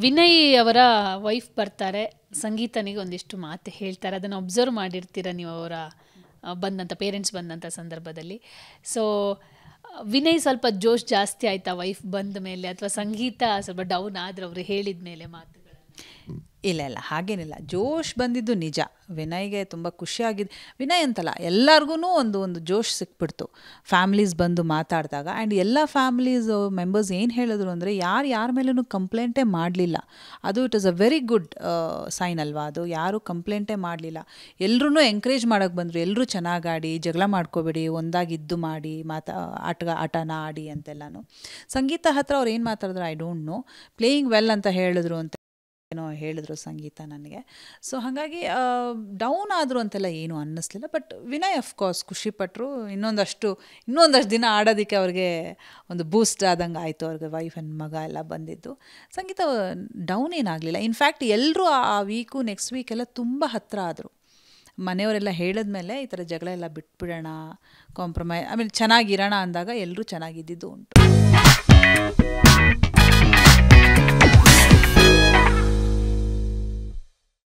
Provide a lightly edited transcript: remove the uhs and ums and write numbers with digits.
ವಿನಯ್ ಅವರ ವೈಫ್ ಬರ್ತಾರೆ, ಸಂಗೀತನಿಗೆ ಒಂದಿಷ್ಟು ಮಾತು ಹೇಳ್ತಾರೆ. ಅದನ್ನು ಅಬ್ಸರ್ವ್ ಮಾಡಿರ್ತೀರ ನೀವು ಅವರ ಬಂದಂಥ ಪೇರೆಂಟ್ಸ್ ಬಂದಂಥ ಸಂದರ್ಭದಲ್ಲಿ. ಸೊ ವಿನಯ್ ಸ್ವಲ್ಪ ಜೋಶ್ ಜಾಸ್ತಿ ಆಯ್ತಾ ವೈಫ್ ಬಂದ ಮೇಲೆ, ಅಥವಾ ಸಂಗೀತ ಸ್ವಲ್ಪ ಡೌನ್ ಆದ್ರೆ ಅವರು ಹೇಳಿದ ಮೇಲೆ ಮಾತುಗಳು? ಇಲ್ಲ ಹಾಗೇನಿಲ್ಲ, ಜೋಶ್ ಬಂದಿದ್ದು ನಿಜ. ವಿನಯ್ಗೆ ತುಂಬ ಖುಷಿಯಾಗಿದ್ದು, ವಿನಯ್ ಅಂತಲ್ಲ ಎಲ್ಲರಿಗೂ ಒಂದು ಜೋಶ್ ಸಿಕ್ಬಿಡ್ತು ಫ್ಯಾಮ್ಲೀಸ್ ಬಂದು ಮಾತಾಡಿದಾಗ. ಆ್ಯಂಡ್ ಎಲ್ಲ ಫ್ಯಾಮ್ಲೀಸ್ ಮೆಂಬರ್ಸ್ ಏನು ಹೇಳಿದ್ರು ಅಂದರೆ ಯಾರ ಮೇಲೂ ಕಂಪ್ಲೇಂಟೇ ಮಾಡಲಿಲ್ಲ. ಅದು it is a very good sign ಅಲ್ವಾ ಅದು. ಯಾರೂ ಕಂಪ್ಲೇಂಟೇ ಮಾಡಲಿಲ್ಲ, ಎಲ್ಲರೂ ಎಂಕರೇಜ್ ಮಾಡೋಕ್ಕೆ ಬಂದರು. ಎಲ್ಲರೂ ಚೆನ್ನಾಗಿ ಆಡಿ, ಜಗಳ ಮಾಡ್ಕೋಬೇಡಿ, ಒಂದಾಗಿದ್ದು ಮಾಡಿ, ಆಟನ ಆಡಿ ಅಂತೆಲ್ಲನೂ. ಸಂಗೀತ ಹತ್ರ ಅವ್ರು ಏನು ಮಾತಾಡಿದ್ರು I don't know, playing well ಅಂತ ಹೇಳಿದ್ರು ಅಂತ ಏನೋ ಹೇಳಿದ್ರು ಸಂಗೀತ ನನಗೆ. ಸೊ ಹಾಗಾಗಿ ಡೌನ್ ಆದರು ಅಂತೆಲ್ಲ ಏನೂ ಅನ್ನಿಸ್ಲಿಲ್ಲ. ಬಟ್ ವಿನಯ್ ಅಫ್ಕೋರ್ಸ್ ಖುಷಿಪಟ್ಟರು. ಇನ್ನೊಂದಷ್ಟು ದಿನ ಆಡೋದಕ್ಕೆ ಅವ್ರಿಗೆ ಒಂದು ಬೂಸ್ಟ್ ಆದಂಗೆ ಆಯಿತು. ಅವ್ರಿಗೆ ವೈಫ್ ಆ್ಯಂಡ್ ಮಗ ಎಲ್ಲ ಬಂದಿದ್ದು. ಸಂಗೀತ ಡೌನ್ ಏನಾಗಲಿಲ್ಲ. ಇನ್ಫ್ಯಾಕ್ಟ್ ಎಲ್ಲರೂ ಆ ವೀಕು ನೆಕ್ಸ್ಟ್ ವೀಕೆಲ್ಲ ತುಂಬ ಹತ್ತಿರ ಆದರು. ಮನೆಯವರೆಲ್ಲ ಹೇಳಿದ್ಮೇಲೆ ಈ ಥರ ಜಗಳ ಎಲ್ಲ ಬಿಟ್ಬಿಡೋಣ, ಕಾಂಪ್ರಮೈಸ್, ಆಮೇಲೆ ಚೆನ್ನಾಗಿರೋಣ ಅಂದಾಗ ಎಲ್ಲರೂ ಚೆನ್ನಾಗಿದ್ದಿದ್ದು ಉಂಟು.